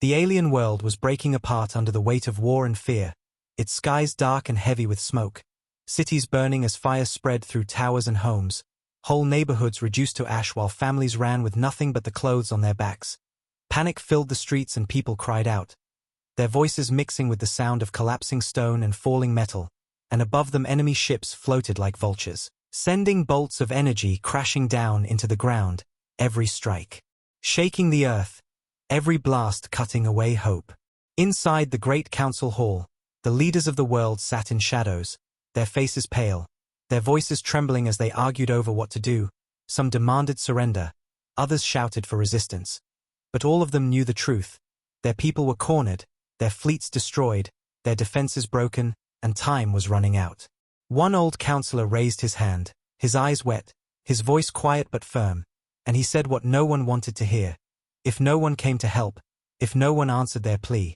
The alien world was breaking apart under the weight of war and fear, its skies dark and heavy with smoke, cities burning as fire spread through towers and homes, whole neighborhoods reduced to ash while families ran with nothing but the clothes on their backs. Panic filled the streets and people cried out, their voices mixing with the sound of collapsing stone and falling metal, and above them enemy ships floated like vultures, sending bolts of energy crashing down into the ground, every strike shaking the earth, every blast cutting away hope. Inside the great council hall, the leaders of the world sat in shadows, their faces pale, their voices trembling as they argued over what to do. Some demanded surrender, others shouted for resistance. But all of them knew the truth. Their people were cornered, their fleets destroyed, their defenses broken, and time was running out. One old counselor raised his hand, his eyes wet, his voice quiet but firm, and he said what no one wanted to hear. If no one came to help, if no one answered their plea,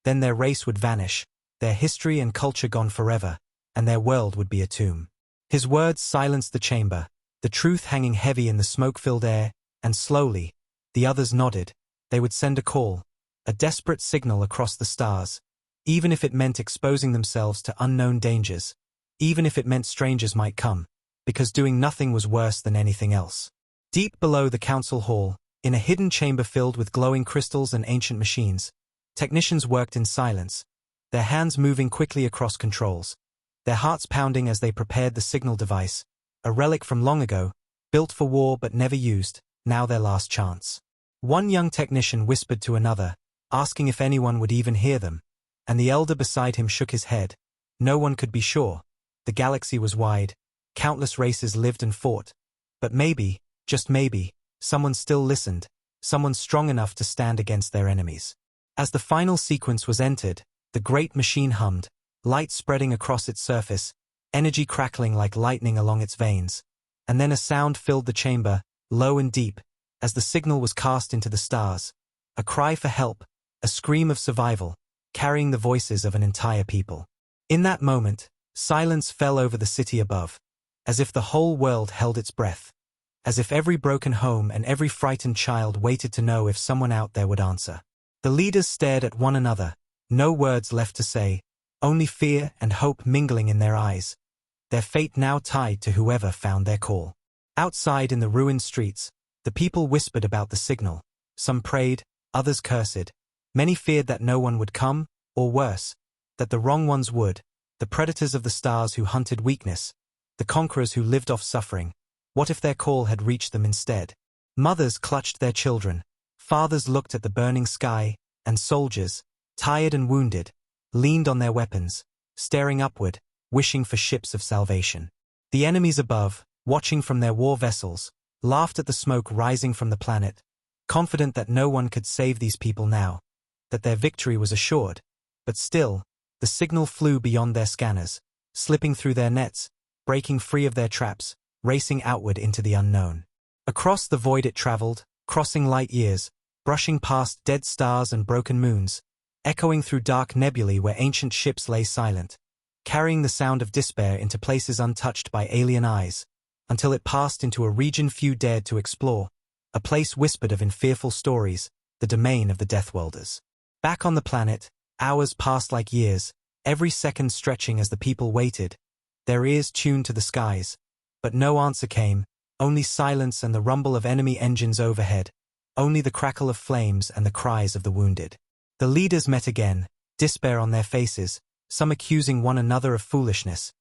then their race would vanish, their history and culture gone forever, and their world would be a tomb. His words silenced the chamber, the truth hanging heavy in the smoke-filled air, and slowly, the others nodded. They would send a call, a desperate signal across the stars, even if it meant exposing themselves to unknown dangers, even if it meant strangers might come, because doing nothing was worse than anything else. Deep below the council hall, in a hidden chamber filled with glowing crystals and ancient machines, technicians worked in silence, their hands moving quickly across controls, their hearts pounding as they prepared the signal device, a relic from long ago, built for war but never used, now their last chance. One young technician whispered to another, asking if anyone would even hear them, and the elder beside him shook his head. No one could be sure. The galaxy was wide, countless races lived and fought, but maybe, just maybe, someone still listened, someone strong enough to stand against their enemies. As the final sequence was entered, the great machine hummed, light spreading across its surface, energy crackling like lightning along its veins, and then a sound filled the chamber, low and deep, as the signal was cast into the stars, a cry for help, a scream of survival, carrying the voices of an entire people. In that moment, silence fell over the city above, as if the whole world held its breath, as if every broken home and every frightened child waited to know if someone out there would answer. The leaders stared at one another, no words left to say, only fear and hope mingling in their eyes, their fate now tied to whoever found their call. Outside in the ruined streets, the people whispered about the signal. Some prayed, others cursed. Many feared that no one would come, or worse, that the wrong ones would, the predators of the stars who hunted weakness, the conquerors who lived off suffering. What if their call had reached them instead? Mothers clutched their children, fathers looked at the burning sky, and soldiers, tired and wounded, leaned on their weapons, staring upward, wishing for ships of salvation. The enemies above, watching from their war vessels, laughed at the smoke rising from the planet, confident that no one could save these people now, that their victory was assured. But still, the signal flew beyond their scanners, slipping through their nets, breaking free of their traps, racing outward into the unknown. Across the void it traveled, crossing light years, brushing past dead stars and broken moons, echoing through dark nebulae where ancient ships lay silent, carrying the sound of despair into places untouched by alien eyes, until it passed into a region few dared to explore, a place whispered of in fearful stories, the domain of the Deathworlders. Back on the planet, hours passed like years, every second stretching as the people waited, their ears tuned to the skies. But no answer came, only silence and the rumble of enemy engines overhead, only the crackle of flames and the cries of the wounded. The leaders met again, despair on their faces, some accusing one another of foolishness,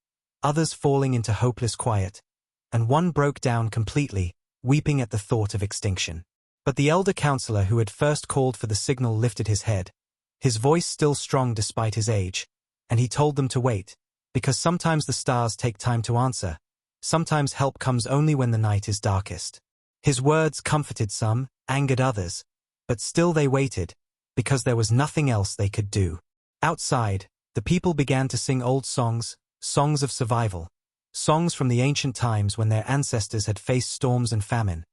others falling into hopeless quiet, and one broke down completely, weeping at the thought of extinction. But the elder counselor who had first called for the signal lifted his head, his voice still strong despite his age, and he told them to wait, because sometimes the stars take time to answer. Sometimes help comes only when the night is darkest. His words comforted some, angered others, but still they waited, because there was nothing else they could do. Outside, the people began to sing old songs, songs of survival, songs from the ancient times when their ancestors had faced storms and famine,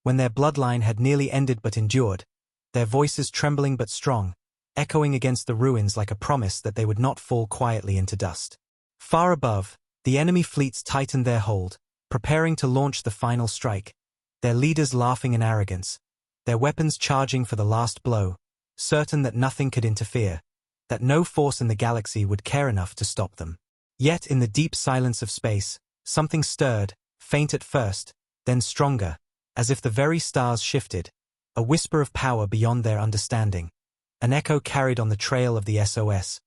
when their bloodline had nearly ended but endured, their voices trembling but strong, echoing against the ruins like a promise that they would not fall quietly into dust. Far above, the enemy fleets tightened their hold, preparing to launch the final strike, their leaders laughing in arrogance, their weapons charging for the last blow, certain that nothing could interfere, that no force in the galaxy would care enough to stop them. Yet in the deep silence of space, something stirred, faint at first, then stronger, as if the very stars shifted, a whisper of power beyond their understanding, an echo carried on the trail of the SOS,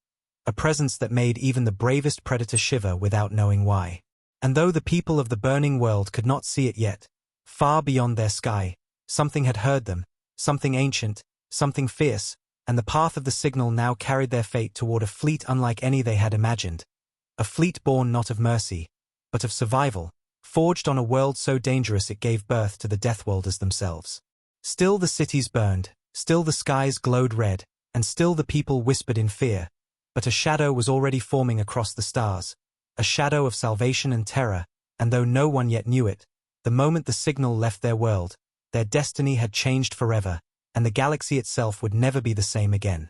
a presence that made even the bravest predator shiver without knowing why. And though the people of the burning world could not see it yet, far beyond their sky, something had heard them, something ancient, something fierce, and the path of the signal now carried their fate toward a fleet unlike any they had imagined. A fleet born not of mercy, but of survival, forged on a world so dangerous it gave birth to the Deathworlders themselves. Still the cities burned, still the skies glowed red, and still the people whispered in fear, but a shadow was already forming across the stars, a shadow of salvation and terror, and though no one yet knew it, the moment the signal left their world, their destiny had changed forever, and the galaxy itself would never be the same again.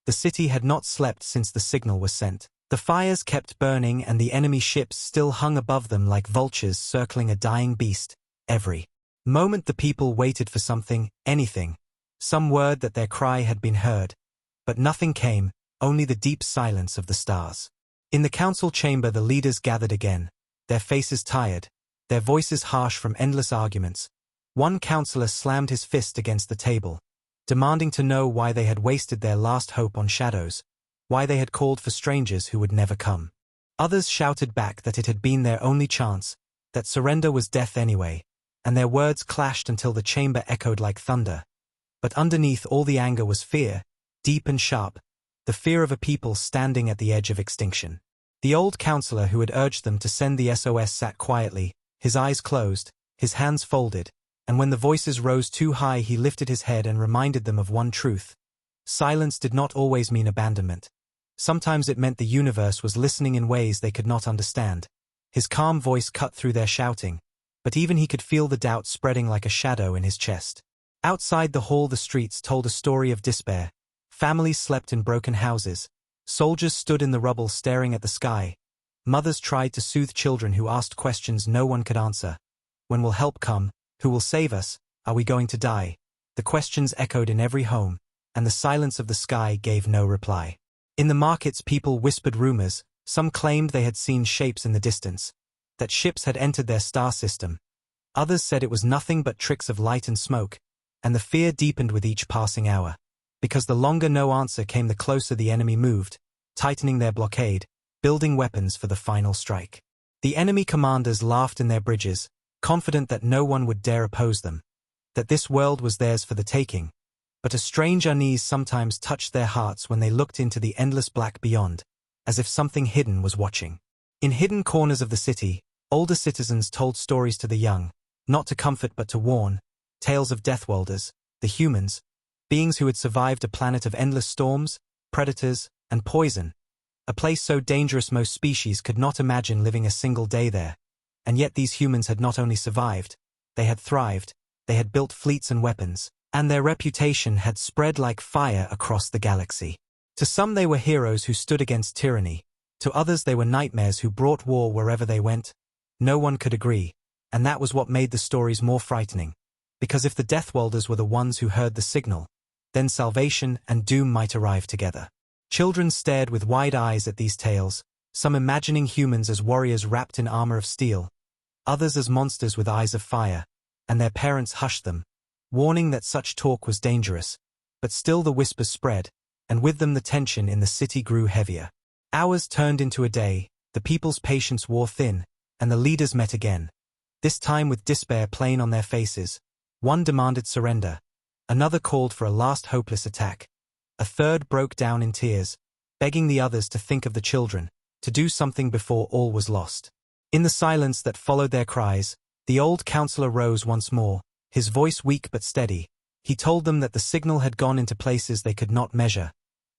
The city had not slept since the signal was sent. The fires kept burning and the enemy ships still hung above them like vultures circling a dying beast. Every moment the people waited for something, anything, some word that their cry had been heard. But nothing came, only the deep silence of the stars. In the council chamber the leaders gathered again, their faces tired, their voices harsh from endless arguments. One counselor slammed his fist against the table, demanding to know why they had wasted their last hope on shadows, why they had called for strangers who would never come. Others shouted back that it had been their only chance, that surrender was death anyway, and their words clashed until the chamber echoed like thunder. But underneath all the anger was fear, deep and sharp, the fear of a people standing at the edge of extinction. The old counselor who had urged them to send the SOS sat quietly, his eyes closed, his hands folded, and when the voices rose too high he lifted his head and reminded them of one truth. Silence did not always mean abandonment. Sometimes it meant the universe was listening in ways they could not understand. His calm voice cut through their shouting, but even he could feel the doubt spreading like a shadow in his chest. Outside the hall the streets told a story of despair. Families slept in broken houses. Soldiers stood in the rubble staring at the sky. Mothers tried to soothe children who asked questions no one could answer. When will help come? Who will save us? Are we going to die? The questions echoed in every home, and the silence of the sky gave no reply. In the markets people whispered rumors. Some claimed they had seen shapes in the distance, that ships had entered their star system. Others said it was nothing but tricks of light and smoke, and the fear deepened with each passing hour. Because the longer no answer came the closer the enemy moved, tightening their blockade, building weapons for the final strike. The enemy commanders laughed in their bridges, confident that no one would dare oppose them, that this world was theirs for the taking. But a strange unease sometimes touched their hearts when they looked into the endless black beyond, as if something hidden was watching. In hidden corners of the city, older citizens told stories to the young, not to comfort but to warn, tales of Deathworlders, the humans, beings who had survived a planet of endless storms, predators, and poison, a place so dangerous most species could not imagine living a single day there. And yet these humans had not only survived, they had thrived, they had built fleets and weapons, and their reputation had spread like fire across the galaxy. To some they were heroes who stood against tyranny, to others they were nightmares who brought war wherever they went. No one could agree, and that was what made the stories more frightening, because if the Deathworlders were the ones who heard the signal, then salvation and doom might arrive together. Children stared with wide eyes at these tales, some imagining humans as warriors wrapped in armor of steel, others as monsters with eyes of fire, and their parents hushed them, warning that such talk was dangerous. But still the whispers spread, and with them the tension in the city grew heavier. Hours turned into a day, the people's patience wore thin, and the leaders met again. This time with despair plain on their faces. One demanded surrender, another called for a last hopeless attack. A third broke down in tears, begging the others to think of the children, to do something before all was lost. In the silence that followed their cries, the old counselor rose once more, his voice weak but steady. He told them that the signal had gone into places they could not measure,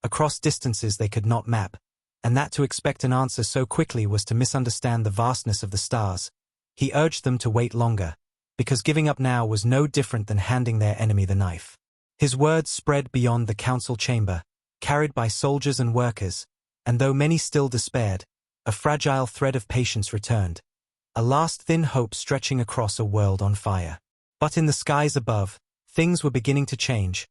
across distances they could not map, and that to expect an answer so quickly was to misunderstand the vastness of the stars. He urged them to wait longer, because giving up now was no different than handing their enemy the knife. His words spread beyond the council chamber, carried by soldiers and workers, and though many still despaired, a fragile thread of patience returned, a last thin hope stretching across a world on fire. But in the skies above, things were beginning to change.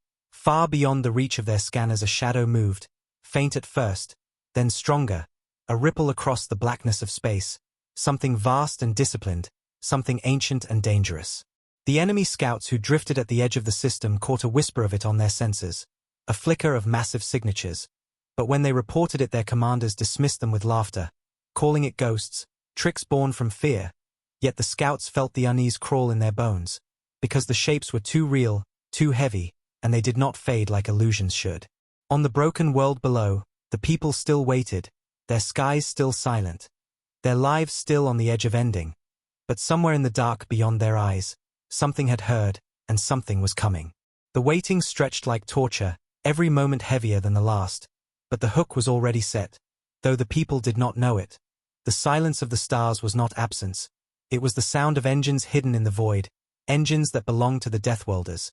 Far beyond the reach of their scanners a shadow moved, faint at first, then stronger, a ripple across the blackness of space, something vast and disciplined, something ancient and dangerous. The enemy scouts who drifted at the edge of the system caught a whisper of it on their sensors, a flicker of massive signatures, but when they reported it their commanders dismissed them with laughter, calling it ghosts, tricks born from fear. Yet the scouts felt the unease crawl in their bones, because the shapes were too real, too heavy, and they did not fade like illusions should. On the broken world below, the people still waited, their skies still silent, their lives still on the edge of ending. But somewhere in the dark beyond their eyes, something had heard, and something was coming. The waiting stretched like torture, every moment heavier than the last, but the hook was already set, though the people did not know it. The silence of the stars was not absence. It was the sound of engines hidden in the void, engines that belonged to the Deathworlders,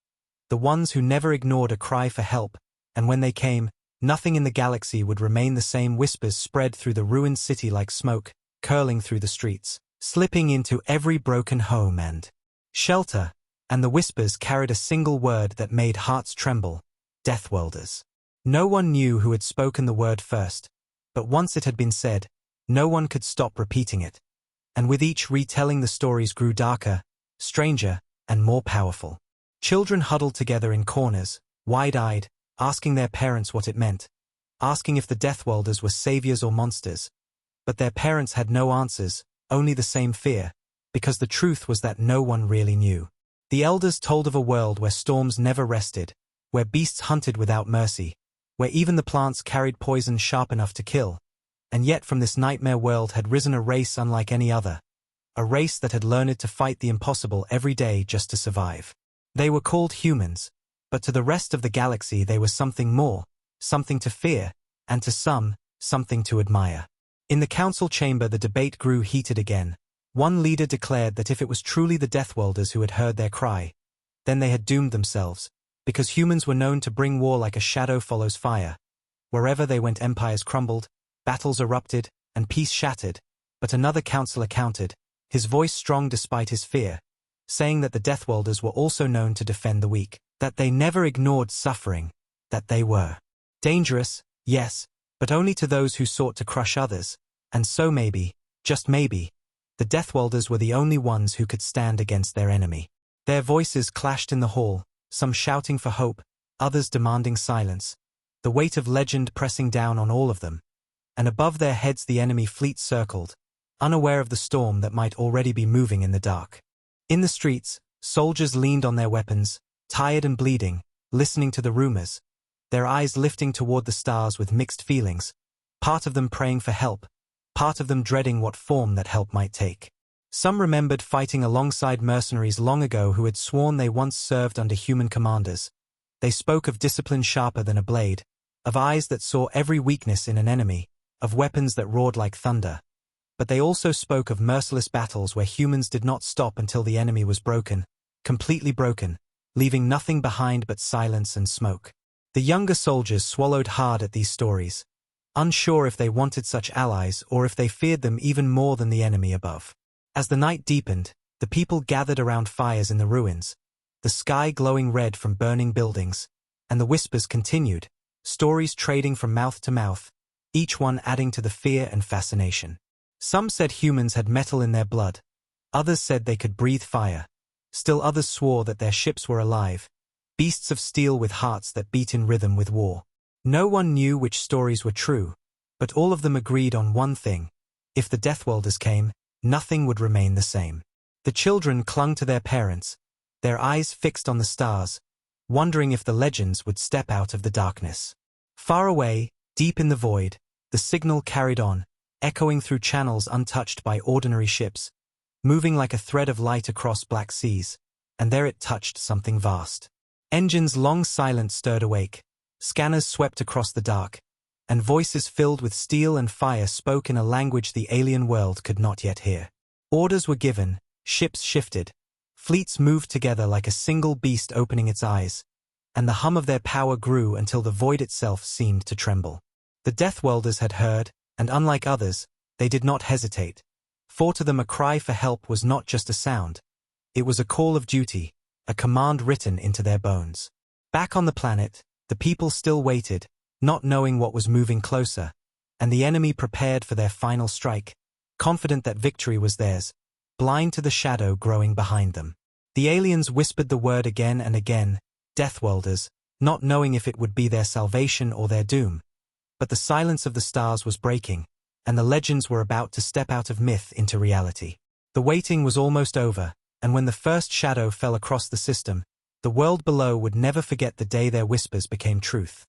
the ones who never ignored a cry for help, and when they came, nothing in the galaxy would remain the same. Whispers spread through the ruined city like smoke, curling through the streets, slipping into every broken home and shelter, and the whispers carried a single word that made hearts tremble: Deathworlders. No one knew who had spoken the word first, but once it had been said, no one could stop repeating it. And with each retelling the stories grew darker, stranger, and more powerful. Children huddled together in corners, wide-eyed, asking their parents what it meant, asking if the Deathworlders were saviors or monsters. But their parents had no answers, only the same fear, because the truth was that no one really knew. The elders told of a world where storms never rested, where beasts hunted without mercy, where even the plants carried poison sharp enough to kill. And yet from this nightmare world had risen a race unlike any other, a race that had learned to fight the impossible every day just to survive. They were called humans, but to the rest of the galaxy they were something more, something to fear, and to some, something to admire. In the council chamber the debate grew heated again. One leader declared that if it was truly the Deathworlders who had heard their cry, then they had doomed themselves, because humans were known to bring war like a shadow follows fire. Wherever they went empires crumbled, battles erupted, and peace shattered. But another counselor countered, his voice strong despite his fear, saying that the Deathworlders were also known to defend the weak, that they never ignored suffering, that they were dangerous, yes, but only to those who sought to crush others, and so maybe, just maybe, the Deathworlders were the only ones who could stand against their enemy. Their voices clashed in the hall, some shouting for hope, others demanding silence, the weight of legend pressing down on all of them. And above their heads the enemy fleet circled, unaware of the storm that might already be moving in the dark. In the streets, soldiers leaned on their weapons, tired and bleeding, listening to the rumors, their eyes lifting toward the stars with mixed feelings, part of them praying for help, part of them dreading what form that help might take. Some remembered fighting alongside mercenaries long ago who had sworn they once served under human commanders. They spoke of discipline sharper than a blade, of eyes that saw every weakness in an enemy, of weapons that roared like thunder. But they also spoke of merciless battles where humans did not stop until the enemy was broken, completely broken, leaving nothing behind but silence and smoke. The younger soldiers swallowed hard at these stories, unsure if they wanted such allies or if they feared them even more than the enemy above. As the night deepened, the people gathered around fires in the ruins, the sky glowing red from burning buildings, and the whispers continued, stories trading from mouth to mouth, each one adding to the fear and fascination. Some said humans had metal in their blood, others said they could breathe fire, still others swore that their ships were alive, beasts of steel with hearts that beat in rhythm with war. No one knew which stories were true, but all of them agreed on one thing: if the Deathworlders came, nothing would remain the same. The children clung to their parents, their eyes fixed on the stars, wondering if the legends would step out of the darkness. Far away, deep in the void, the signal carried on, echoing through channels untouched by ordinary ships, moving like a thread of light across black seas, and there it touched something vast. Engines long silent stirred awake, scanners swept across the dark, and voices filled with steel and fire spoke in a language the alien world could not yet hear. Orders were given, ships shifted, fleets moved together like a single beast opening its eyes, and the hum of their power grew until the void itself seemed to tremble. The Deathworlders had heard, and unlike others, they did not hesitate, for to them a cry for help was not just a sound, it was a call of duty, a command written into their bones. Back on the planet, The people still waited, not knowing what was moving closer, and the enemy prepared for their final strike, confident that victory was theirs, blind to the shadow growing behind them. The aliens whispered the word again and again, Deathworlders, not knowing if it would be their salvation or their doom. But the silence of the stars was breaking, and the legends were about to step out of myth into reality. The waiting was almost over, and when the first shadow fell across the system, the world below would never forget the day their whispers became truth.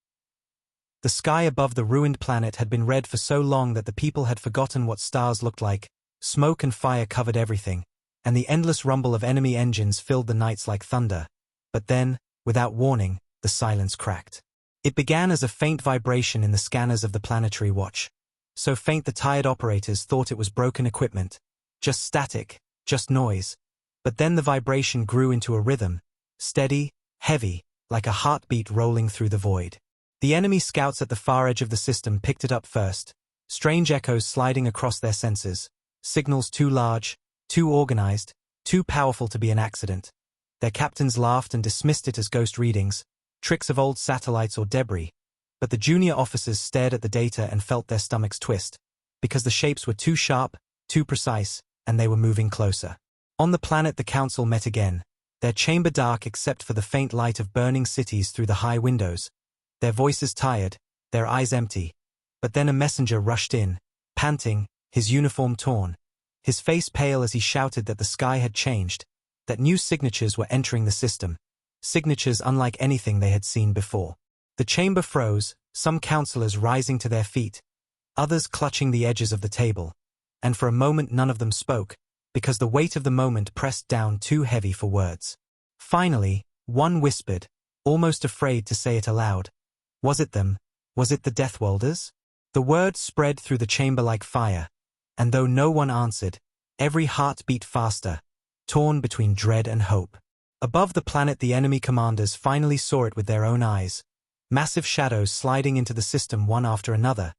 The sky above the ruined planet had been red for so long that the people had forgotten what stars looked like. Smoke and fire covered everything, and the endless rumble of enemy engines filled the nights like thunder. But then, without warning, the silence cracked. It began as a faint vibration in the scanners of the planetary watch. So faint the tired operators thought it was broken equipment. Just static, just noise. But then the vibration grew into a rhythm, steady, heavy, like a heartbeat rolling through the void. The enemy scouts at the far edge of the system picked it up first, strange echoes sliding across their sensors, signals too large, too organized, too powerful to be an accident. Their captains laughed and dismissed it as ghost readings, tricks of old satellites or debris, but the junior officers stared at the data and felt their stomachs twist, because the shapes were too sharp, too precise, and they were moving closer. On the planet the council met again, their chamber dark except for the faint light of burning cities through the high windows, their voices tired, their eyes empty. But then a messenger rushed in, panting, his uniform torn, his face pale as he shouted that the sky had changed, that new signatures were entering the system, signatures unlike anything they had seen before. The chamber froze, some counselors rising to their feet, others clutching the edges of the table, and for a moment none of them spoke, because the weight of the moment pressed down too heavy for words. Finally, one whispered, almost afraid to say it aloud. Was it them? Was it the Deathworlders? The word spread through the chamber like fire, and though no one answered, every heart beat faster, torn between dread and hope. Above the planet the enemy commanders finally saw it with their own eyes, massive shadows sliding into the system one after another,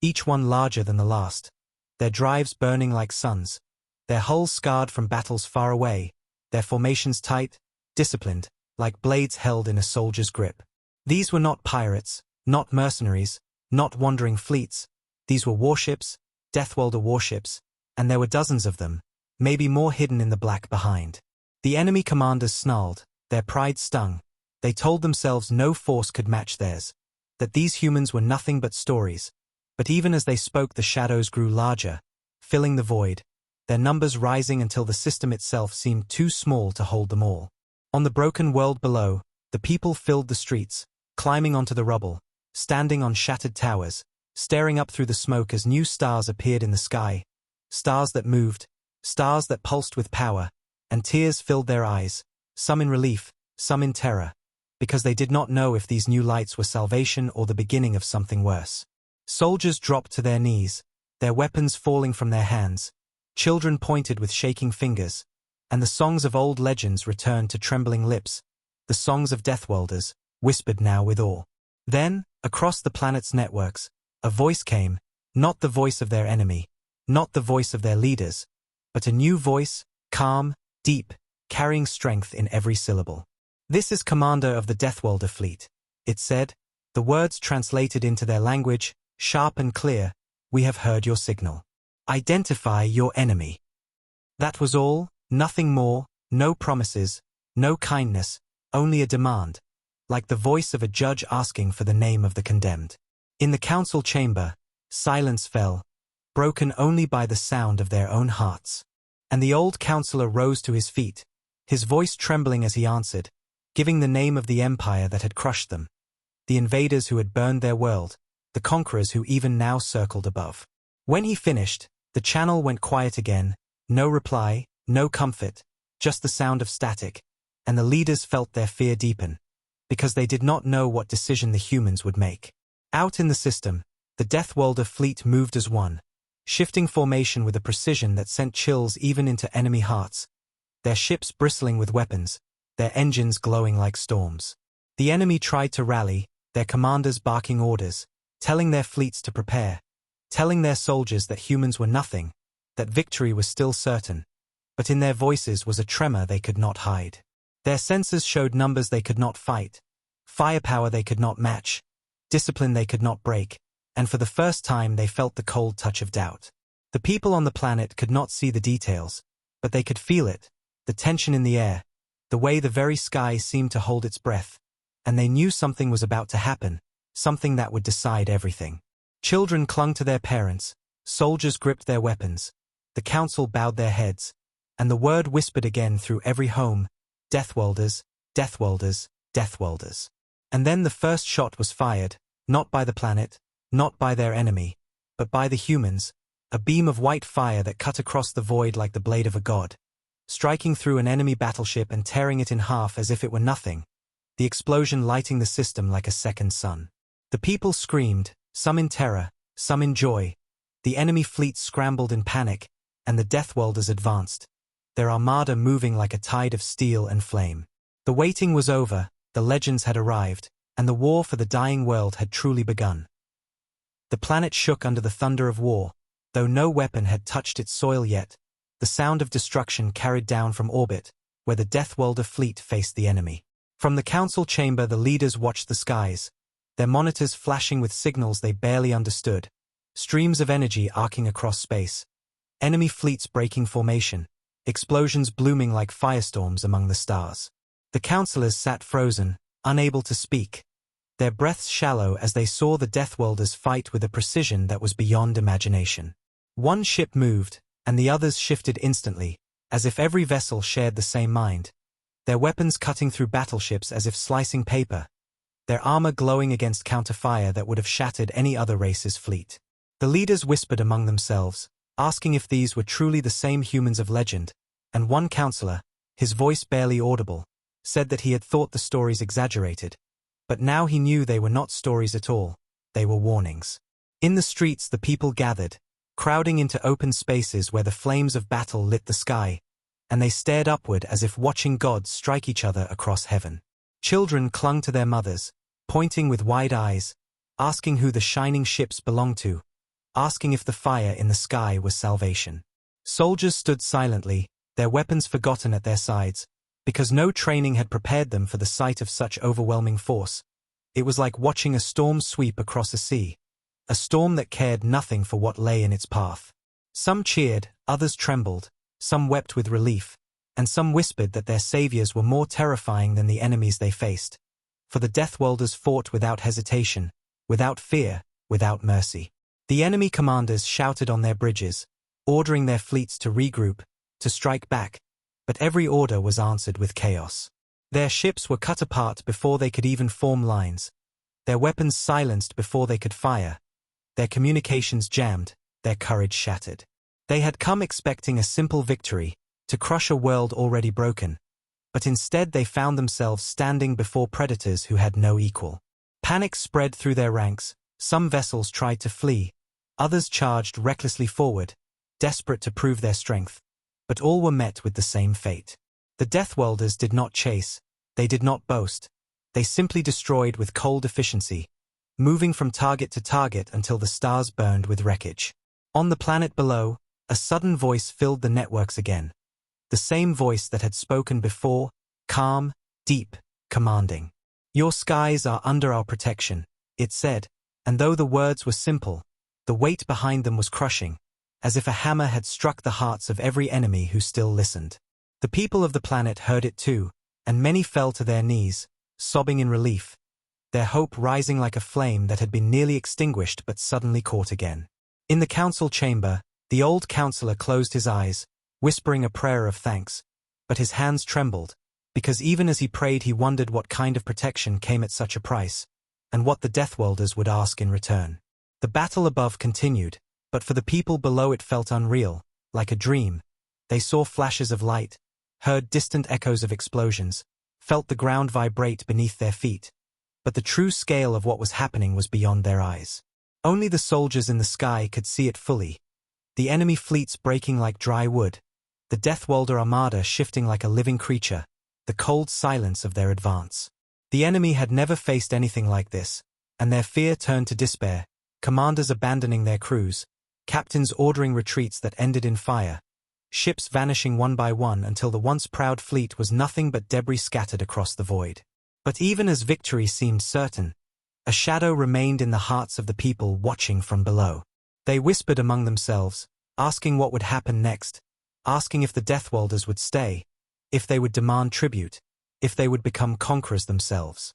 each one larger than the last, their drives burning like suns, their hulls scarred from battles far away, their formations tight, disciplined, like blades held in a soldier's grip. These were not pirates, not mercenaries, not wandering fleets. These were warships, Deathworlder warships, and there were dozens of them, maybe more hidden in the black behind. The enemy commanders snarled, their pride stung. They told themselves no force could match theirs, that these humans were nothing but stories. But even as they spoke the shadows grew larger, filling the void, their numbers rising until the system itself seemed too small to hold them all. On the broken world below, the people filled the streets, climbing onto the rubble, standing on shattered towers, staring up through the smoke as new stars appeared in the sky, stars that moved, stars that pulsed with power, and tears filled their eyes, some in relief, some in terror, because they did not know if these new lights were salvation or the beginning of something worse. Soldiers dropped to their knees, their weapons falling from their hands, children pointed with shaking fingers, and the songs of old legends returned to trembling lips, the songs of Deathworlders, whispered now with awe. Then, across the planet's networks, a voice came, not the voice of their enemy, not the voice of their leaders, but a new voice, calm, deep, carrying strength in every syllable. This is Commander of the Deathworlder fleet, it said, the words translated into their language, sharp and clear. We have heard your signal. Identify your enemy. That was all, nothing more, no promises, no kindness, only a demand, like the voice of a judge asking for the name of the condemned. In the council chamber, silence fell, broken only by the sound of their own hearts. And the old counselor rose to his feet, his voice trembling as he answered, giving the name of the empire that had crushed them, the invaders who had burned their world, the conquerors who even now circled above. When he finished, the channel went quiet again, no reply, no comfort, just the sound of static, and the leaders felt their fear deepen, because they did not know what decision the humans would make. Out in the system, the Deathworlder fleet moved as one, shifting formation with a precision that sent chills even into enemy hearts, their ships bristling with weapons, their engines glowing like storms. The enemy tried to rally, their commanders barking orders, telling their fleets to prepare, telling their soldiers that humans were nothing, that victory was still certain, but in their voices was a tremor they could not hide. Their sensors showed numbers they could not fight, firepower they could not match, discipline they could not break, and for the first time they felt the cold touch of doubt. The people on the planet could not see the details, but they could feel it, the tension in the air, the way the very sky seemed to hold its breath, and they knew something was about to happen, something that would decide everything. Children clung to their parents, soldiers gripped their weapons, the council bowed their heads, and the word whispered again through every home, Deathworlders, Deathworlders, Deathworlders. And then the first shot was fired, not by the planet, not by their enemy, but by the humans, a beam of white fire that cut across the void like the blade of a god, striking through an enemy battleship and tearing it in half as if it were nothing, the explosion lighting the system like a second sun. The people screamed, some in terror, some in joy. The enemy fleet scrambled in panic, and the Deathworlders advanced, their armada moving like a tide of steel and flame. The waiting was over, the legends had arrived, and the war for the dying world had truly begun. The planet shook under the thunder of war, though no weapon had touched its soil yet, the sound of destruction carried down from orbit, where the Deathworlder fleet faced the enemy. From the council chamber the leaders watched the skies, their monitors flashing with signals they barely understood, streams of energy arcing across space, enemy fleets breaking formation, explosions blooming like firestorms among the stars. The councillors sat frozen, unable to speak, their breaths shallow as they saw the Deathworlders fight with a precision that was beyond imagination. One ship moved, and the others shifted instantly, as if every vessel shared the same mind, their weapons cutting through battleships as if slicing paper, their armor glowing against counterfire that would have shattered any other race's fleet. The leaders whispered among themselves, asking if these were truly the same humans of legend, and one councillor, his voice barely audible, said that he had thought the stories exaggerated, but now he knew they were not stories at all, they were warnings. In the streets the people gathered, crowding into open spaces where the flames of battle lit the sky, and they stared upward as if watching gods strike each other across heaven. Children clung to their mothers, pointing with wide eyes, asking who the shining ships belonged to, asking if the fire in the sky was salvation. Soldiers stood silently, their weapons forgotten at their sides, because no training had prepared them for the sight of such overwhelming force. It was like watching a storm sweep across a sea, a storm that cared nothing for what lay in its path. Some cheered, others trembled, some wept with relief, and some whispered that their saviors were more terrifying than the enemies they faced. For the Deathworlders fought without hesitation, without fear, without mercy. The enemy commanders shouted on their bridges, ordering their fleets to regroup, to strike back, but every order was answered with chaos. Their ships were cut apart before they could even form lines, their weapons silenced before they could fire, their communications jammed, their courage shattered. They had come expecting a simple victory, to crush a world already broken, but instead they found themselves standing before predators who had no equal. Panic spread through their ranks, some vessels tried to flee, others charged recklessly forward, desperate to prove their strength, but all were met with the same fate. The Deathworlders did not chase, they did not boast, they simply destroyed with cold efficiency, moving from target to target until the stars burned with wreckage. On the planet below, a sudden voice filled the networks again. The same voice that had spoken before, calm, deep, commanding. "Your skies are under our protection," it said, and though the words were simple, the weight behind them was crushing, as if a hammer had struck the hearts of every enemy who still listened. The people of the planet heard it too, and many fell to their knees, sobbing in relief, their hope rising like a flame that had been nearly extinguished but suddenly caught again. In the council chamber, the old councillor closed his eyes, whispering a prayer of thanks, but his hands trembled, because even as he prayed he wondered what kind of protection came at such a price, and what the Deathworlders would ask in return. The battle above continued, but for the people below it felt unreal, like a dream. They saw flashes of light, heard distant echoes of explosions, felt the ground vibrate beneath their feet, but the true scale of what was happening was beyond their eyes. Only the soldiers in the sky could see it fully, the enemy fleets breaking like dry wood, the Deathworlder Armada shifting like a living creature, the cold silence of their advance. The enemy had never faced anything like this, and their fear turned to despair, commanders abandoning their crews, captains ordering retreats that ended in fire, ships vanishing one by one until the once proud fleet was nothing but debris scattered across the void. But even as victory seemed certain, a shadow remained in the hearts of the people watching from below. They whispered among themselves, asking what would happen next, asking if the Deathworlders would stay, if they would demand tribute, if they would become conquerors themselves.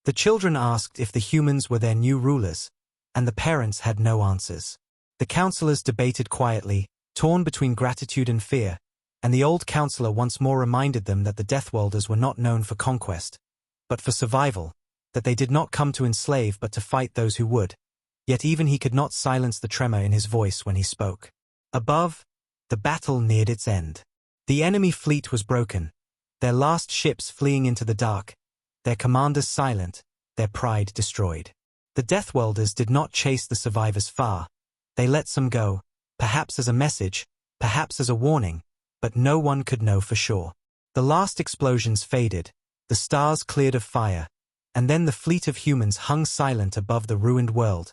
The children asked if the humans were their new rulers, and the parents had no answers. The counselors debated quietly, torn between gratitude and fear, and the old counselor once more reminded them that the Deathworlders were not known for conquest, but for survival, that they did not come to enslave but to fight those who would. Yet even he could not silence the tremor in his voice when he spoke. Above, the battle neared its end. The enemy fleet was broken, their last ships fleeing into the dark, their commanders silent, their pride destroyed. The Deathworlders did not chase the survivors far. They let some go, perhaps as a message, perhaps as a warning, but no one could know for sure. The last explosions faded, the stars cleared of fire, and then the fleet of humans hung silent above the ruined world,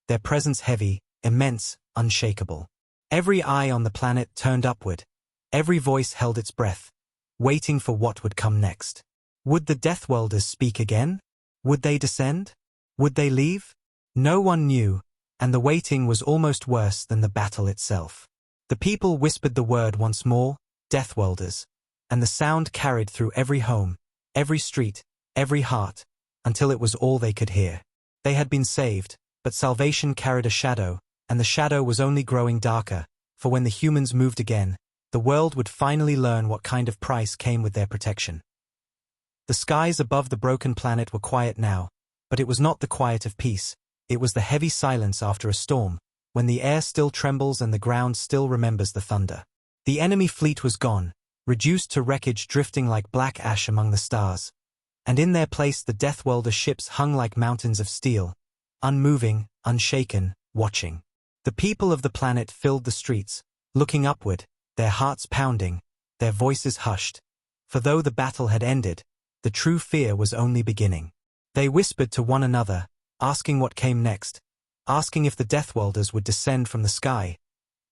their presence heavy, immense, unshakable. Every eye on the planet turned upward, every voice held its breath, waiting for what would come next. Would the Deathworlders speak again? Would they descend? Would they leave? No one knew, and the waiting was almost worse than the battle itself. The people whispered the word once more, Deathworlders, and the sound carried through every home, every street, every heart, until it was all they could hear. They had been saved, but salvation carried a shadow, and the shadow was only growing darker, for when the humans moved again, the world would finally learn what kind of price came with their protection. The skies above the broken planet were quiet now, but it was not the quiet of peace, it was the heavy silence after a storm, when the air still trembles and the ground still remembers the thunder. The enemy fleet was gone, reduced to wreckage drifting like black ash among the stars, and in their place the Deathworlder ships hung like mountains of steel, unmoving, unshaken, watching. The people of the planet filled the streets, looking upward, their hearts pounding, their voices hushed, for though the battle had ended, the true fear was only beginning. They whispered to one another, asking what came next, asking if the Deathworlders would descend from the sky,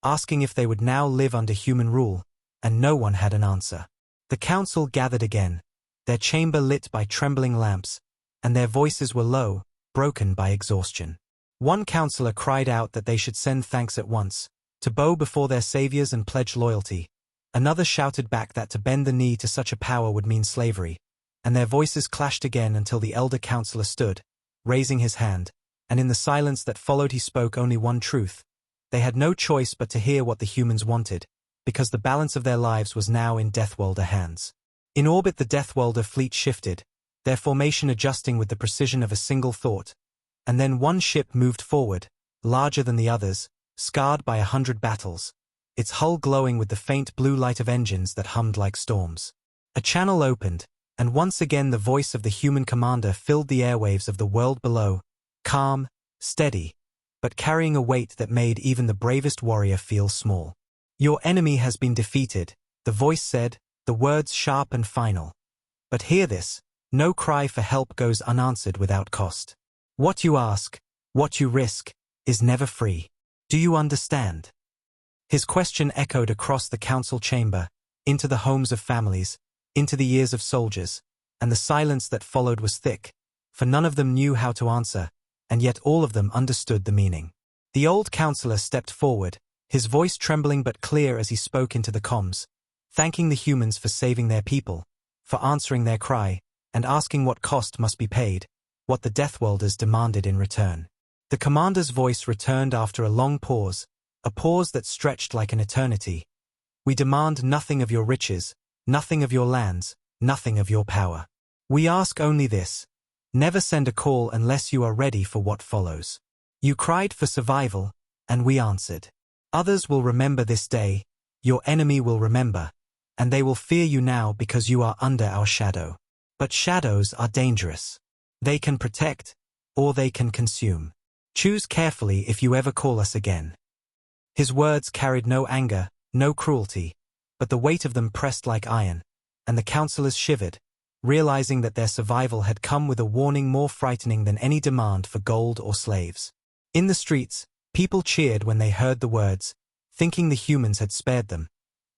asking if they would now live under human rule, and no one had an answer. The council gathered again, their chamber lit by trembling lamps, and their voices were low, broken by exhaustion. One counselor cried out that they should send thanks at once, to bow before their saviors and pledge loyalty. Another shouted back that to bend the knee to such a power would mean slavery, and their voices clashed again until the elder counselor stood, raising his hand, and in the silence that followed he spoke only one truth. They had no choice but to hear what the humans wanted, because the balance of their lives was now in Deathworlder hands. In orbit the Deathworlder fleet shifted, their formation adjusting with the precision of a single thought, and then one ship moved forward, larger than the others, scarred by 100 battles, its hull glowing with the faint blue light of engines that hummed like storms. A channel opened, and once again the voice of the human commander filled the airwaves of the world below, calm, steady, but carrying a weight that made even the bravest warrior feel small. Your enemy has been defeated, the voice said, the words sharp and final. But hear this, no cry for help goes unanswered without cost. What you ask, what you risk, is never free. Do you understand? His question echoed across the council chamber, into the homes of families, into the ears of soldiers, and the silence that followed was thick, for none of them knew how to answer, and yet all of them understood the meaning. The old counselor stepped forward, his voice trembling but clear as he spoke into the comms, thanking the humans for saving their people, for answering their cry, and asking what cost must be paid, what the Deathworlders demanded in return. The commander's voice returned after a long pause, a pause that stretched like an eternity. We demand nothing of your riches, nothing of your lands, nothing of your power. We ask only this: never send a call unless you are ready for what follows. You cried for survival, and we answered. Others will remember this day, your enemy will remember, and they will fear you now because you are under our shadow. But shadows are dangerous. They can protect, or they can consume. Choose carefully if you ever call us again. His words carried no anger, no cruelty, but the weight of them pressed like iron, and the counselors shivered, realizing that their survival had come with a warning more frightening than any demand for gold or slaves. In the streets, people cheered when they heard the words, thinking the humans had spared them,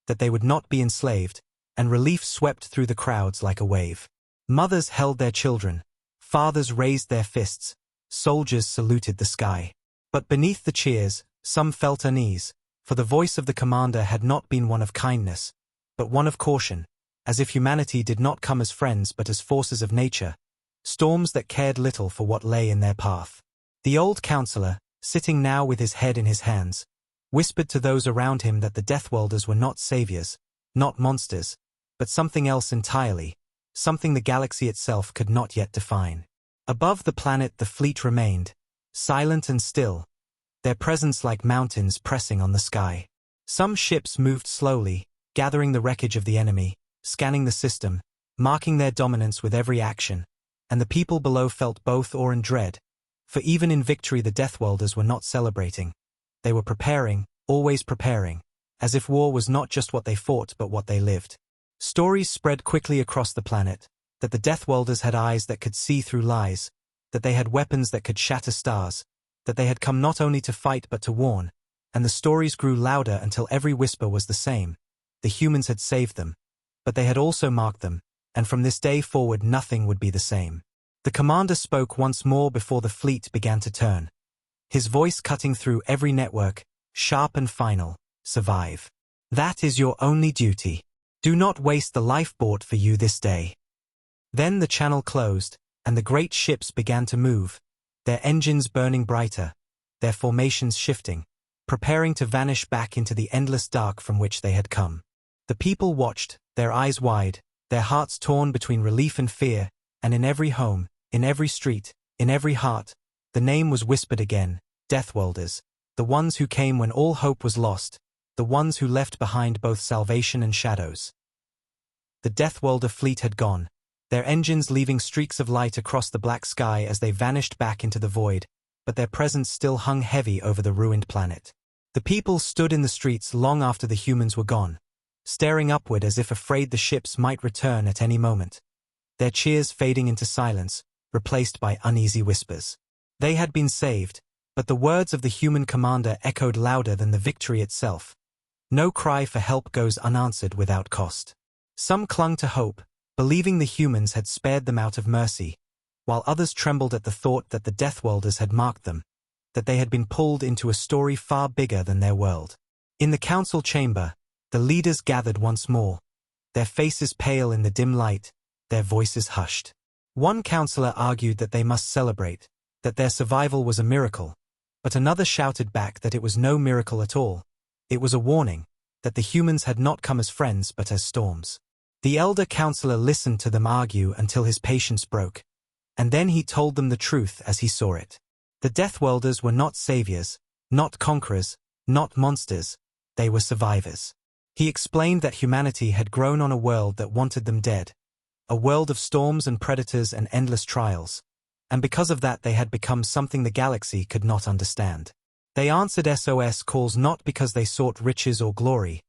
that they would not be enslaved, and relief swept through the crowds like a wave. Mothers held their children, fathers raised their fists, soldiers saluted the sky. But beneath the cheers, some felt unease, for the voice of the commander had not been one of kindness, but one of caution, as if humanity did not come as friends but as forces of nature, storms that cared little for what lay in their path. The old counselor, sitting now with his head in his hands, whispered to those around him that the Deathworlders were not saviors, not monsters, but something else entirely, something the galaxy itself could not yet define. Above the planet the fleet remained, silent and still, their presence like mountains pressing on the sky. Some ships moved slowly, gathering the wreckage of the enemy, scanning the system, marking their dominance with every action, and the people below felt both awe and dread, for even in victory the Deathworlders were not celebrating. They were preparing, always preparing, as if war was not just what they fought but what they lived. Stories spread quickly across the planet, that the Deathworlders had eyes that could see through lies, that they had weapons that could shatter stars, that they had come not only to fight but to warn, and the stories grew louder until every whisper was the same. The humans had saved them, but they had also marked them, and from this day forward nothing would be the same. The commander spoke once more before the fleet began to turn, his voice cutting through every network, sharp and final: survive. That is your only duty. Do not waste the life bought for you this day. Then the channel closed, and the great ships began to move, their engines burning brighter, their formations shifting, preparing to vanish back into the endless dark from which they had come. The people watched, their eyes wide, their hearts torn between relief and fear, and in every home, in every street, in every heart, the name was whispered again: Deathworlders, the ones who came when all hope was lost, the ones who left behind both salvation and shadows. The Deathworlder fleet had gone, their engines leaving streaks of light across the black sky as they vanished back into the void, but their presence still hung heavy over the ruined planet. The people stood in the streets long after the humans were gone, staring upward as if afraid the ships might return at any moment, their cheers fading into silence, replaced by uneasy whispers. They had been saved, but the words of the human commander echoed louder than the victory itself. No cry for help goes unanswered without cost. Some clung to hope, believing the humans had spared them out of mercy, while others trembled at the thought that the Deathworlders had marked them, that they had been pulled into a story far bigger than their world. In the council chamber, the leaders gathered once more, their faces pale in the dim light, their voices hushed. One counselor argued that they must celebrate, that their survival was a miracle, but another shouted back that it was no miracle at all. It was a warning, that the humans had not come as friends but as storms. The elder counselor listened to them argue until his patience broke, and then he told them the truth as he saw it. The Deathworlders were not saviors, not conquerors, not monsters, they were survivors. He explained that humanity had grown on a world that wanted them dead, a world of storms and predators and endless trials, and because of that they had become something the galaxy could not understand. They answered SOS calls not because they sought riches or glory,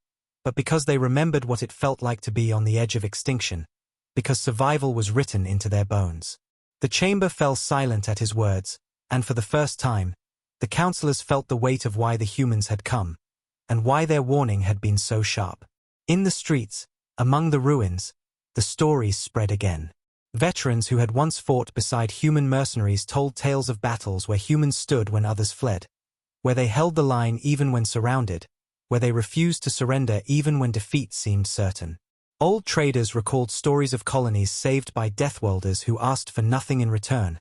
but because they remembered what it felt like to be on the edge of extinction, because survival was written into their bones. The chamber fell silent at his words, and for the first time, the counselors felt the weight of why the humans had come, and why their warning had been so sharp. In the streets, among the ruins, the stories spread again. Veterans who had once fought beside human mercenaries told tales of battles where humans stood when others fled, where they held the line even when surrounded, where they refused to surrender even when defeat seemed certain. Old traders recalled stories of colonies saved by Deathworlders who asked for nothing in return,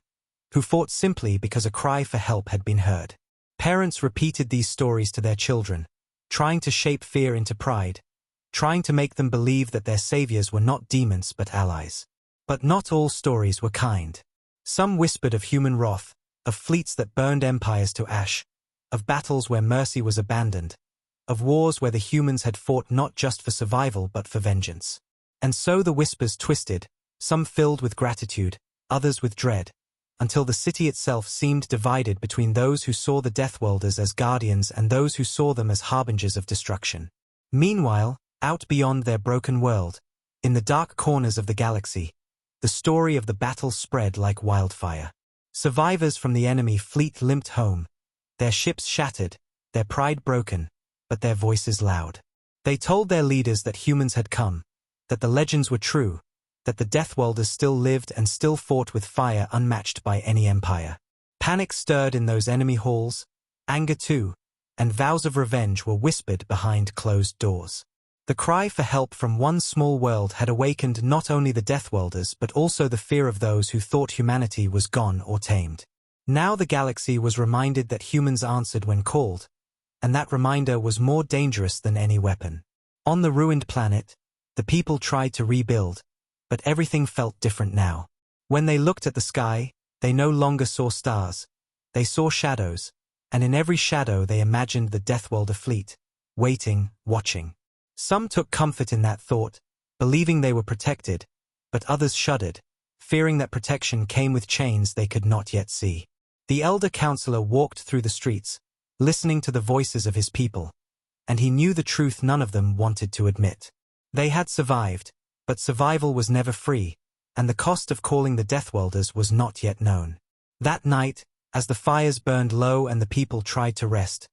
who fought simply because a cry for help had been heard. Parents repeated these stories to their children, trying to shape fear into pride, trying to make them believe that their saviors were not demons but allies. But not all stories were kind. Some whispered of human wrath, of fleets that burned empires to ash, of battles where mercy was abandoned, of wars where the humans had fought not just for survival but for vengeance. And so the whispers twisted, some filled with gratitude, others with dread, until the city itself seemed divided between those who saw the Deathworlders as guardians and those who saw them as harbingers of destruction. Meanwhile, out beyond their broken world, in the dark corners of the galaxy, the story of the battle spread like wildfire. Survivors from the enemy fleet limped home, their ships shattered, their pride broken, but their voices loud. They told their leaders that humans had come, that the legends were true, that the Deathworlders still lived and still fought with fire unmatched by any empire. Panic stirred in those enemy halls, anger too, and vows of revenge were whispered behind closed doors. The cry for help from one small world had awakened not only the Deathworlders but also the fear of those who thought humanity was gone or tamed. Now the galaxy was reminded that humans answered when called, and that reminder was more dangerous than any weapon. On the ruined planet, the people tried to rebuild, but everything felt different now. When they looked at the sky, they no longer saw stars. They saw shadows, and in every shadow they imagined the Deathworlder fleet, waiting, watching. Some took comfort in that thought, believing they were protected, but others shuddered, fearing that protection came with chains they could not yet see. The elder counselor walked through the streets, listening to the voices of his people, and he knew the truth none of them wanted to admit. They had survived, but survival was never free, and the cost of calling the Deathworlders was not yet known. That night, as the fires burned low and the people tried to rest,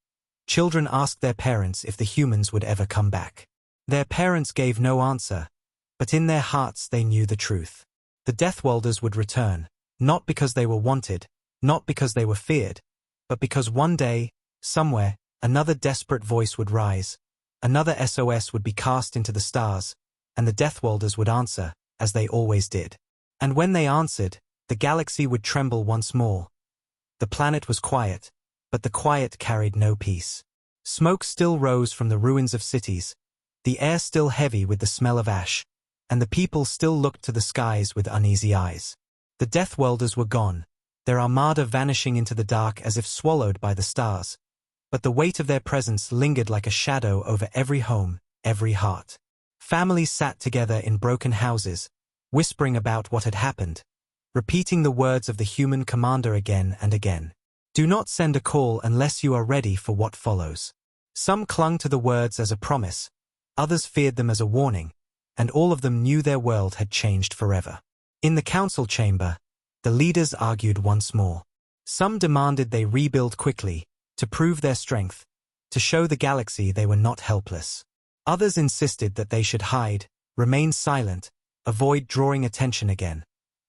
children asked their parents if the humans would ever come back. Their parents gave no answer, but in their hearts they knew the truth. The Deathworlders would return, not because they were wanted, not because they were feared, but because one day, somewhere, another desperate voice would rise, another SOS would be cast into the stars, and the Deathworlders would answer, as they always did. And when they answered, the galaxy would tremble once more. The planet was quiet, but the quiet carried no peace. Smoke still rose from the ruins of cities, the air still heavy with the smell of ash, and the people still looked to the skies with uneasy eyes. The Deathworlders were gone, their armada vanishing into the dark as if swallowed by the stars, but the weight of their presence lingered like a shadow over every home, every heart. Families sat together in broken houses, whispering about what had happened, repeating the words of the human commander again and again. Do not send a call unless you are ready for what follows. Some clung to the words as a promise, others feared them as a warning, and all of them knew their world had changed forever. In the council chamber, the leaders argued once more. Some demanded they rebuild quickly, to prove their strength, to show the galaxy they were not helpless. Others insisted that they should hide, remain silent, avoid drawing attention again,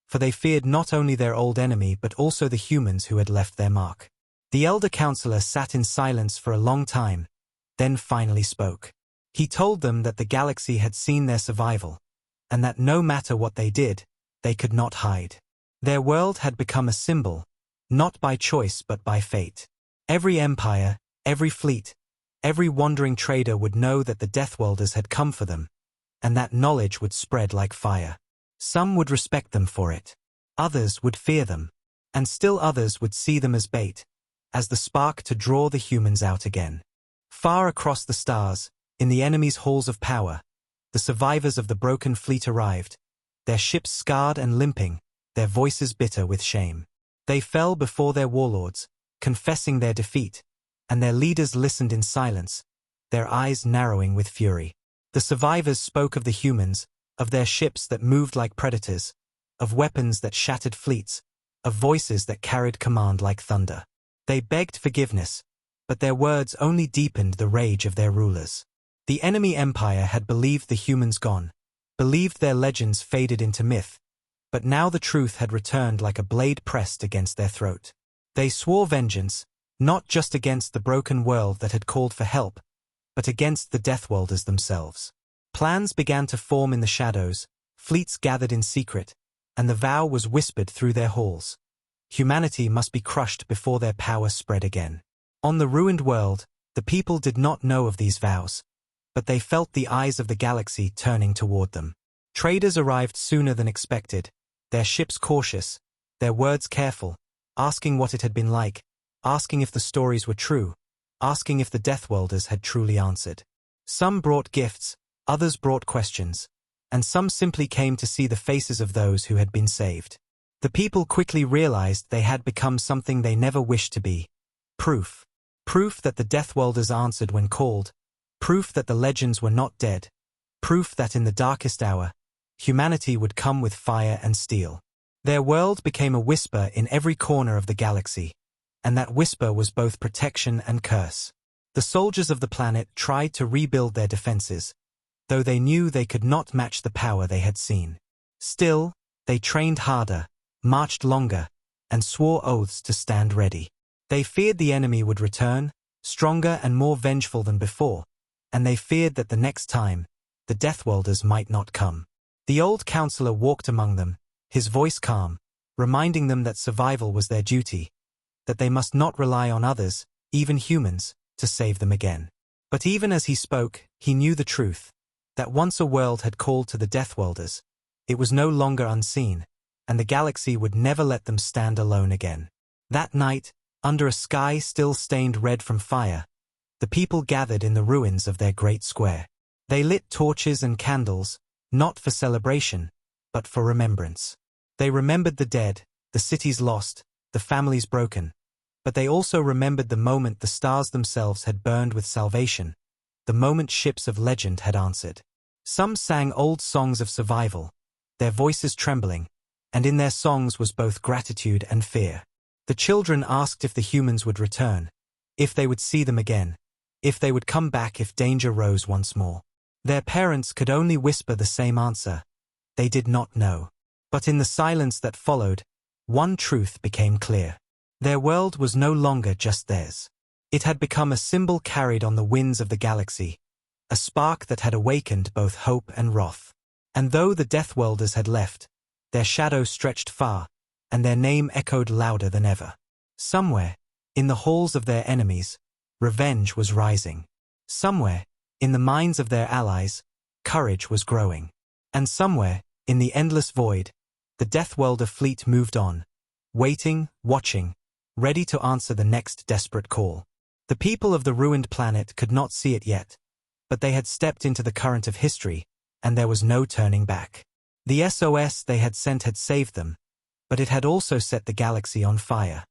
for they feared not only their old enemy but also the humans who had left their mark. The elder counselor sat in silence for a long time, then finally spoke. He told them that the galaxy had seen their survival, and that no matter what they did, they could not hide. Their world had become a symbol, not by choice but by fate. Every empire, every fleet, every wandering trader would know that the Deathworlders had come for them, and that knowledge would spread like fire. Some would respect them for it. Others would fear them, and still others would see them as bait, as the spark to draw the humans out again. Far across the stars, in the enemy's halls of power, the survivors of the broken fleet arrived, their ships scarred and limping, their voices bitter with shame. They fell before their warlords, confessing their defeat, and their leaders listened in silence, their eyes narrowing with fury. The survivors spoke of the humans, of their ships that moved like predators, of weapons that shattered fleets, of voices that carried command like thunder. They begged forgiveness, but their words only deepened the rage of their rulers. The enemy empire had believed the humans gone, believed their legends faded into myth, but now the truth had returned like a blade pressed against their throat. They swore vengeance, not just against the broken world that had called for help, but against the Deathworlders themselves. Plans began to form in the shadows, fleets gathered in secret, and the vow was whispered through their halls. Humanity must be crushed before their power spread again. On the ruined world, the people did not know of these vows, but they felt the eyes of the galaxy turning toward them. Traders arrived sooner than expected, their ships cautious, their words careful, asking what it had been like, asking if the stories were true, asking if the Deathworlders had truly answered. Some brought gifts, others brought questions, and some simply came to see the faces of those who had been saved. The people quickly realized they had become something they never wished to be. Proof. Proof that the Deathworlders answered when called, proof that the legends were not dead, proof that in the darkest hour, humanity would come with fire and steel. Their world became a whisper in every corner of the galaxy, and that whisper was both protection and curse. The soldiers of the planet tried to rebuild their defenses, though they knew they could not match the power they had seen. Still, they trained harder, marched longer, and swore oaths to stand ready. They feared the enemy would return, stronger and more vengeful than before, and they feared that the next time, the Deathworlders might not come. The old counselor walked among them, his voice calm, reminding them that survival was their duty, that they must not rely on others, even humans, to save them again. But even as he spoke, he knew the truth, that once a world had called to the Deathworlders, it was no longer unseen, and the galaxy would never let them stand alone again. That night, under a sky still stained red from fire, the people gathered in the ruins of their great square. They lit torches and candles, not for celebration, but for remembrance. They remembered the dead, the cities lost, the families broken, but they also remembered the moment the stars themselves had burned with salvation, the moment ships of legend had answered. Some sang old songs of survival, their voices trembling, and in their songs was both gratitude and fear. The children asked if the humans would return, if they would see them again, if they would come back if danger rose once more. Their parents could only whisper the same answer. They did not know. But in the silence that followed, one truth became clear. Their world was no longer just theirs. It had become a symbol carried on the winds of the galaxy, a spark that had awakened both hope and wrath. And though the Deathworlders had left, their shadow stretched far, and their name echoed louder than ever. Somewhere, in the halls of their enemies, revenge was rising. Somewhere, in the minds of their allies, courage was growing. And somewhere, in the endless void, the Deathworlder fleet moved on, waiting, watching, ready to answer the next desperate call. The people of the ruined planet could not see it yet, but they had stepped into the current of history, and there was no turning back. The SOS they had sent had saved them, but it had also set the galaxy on fire.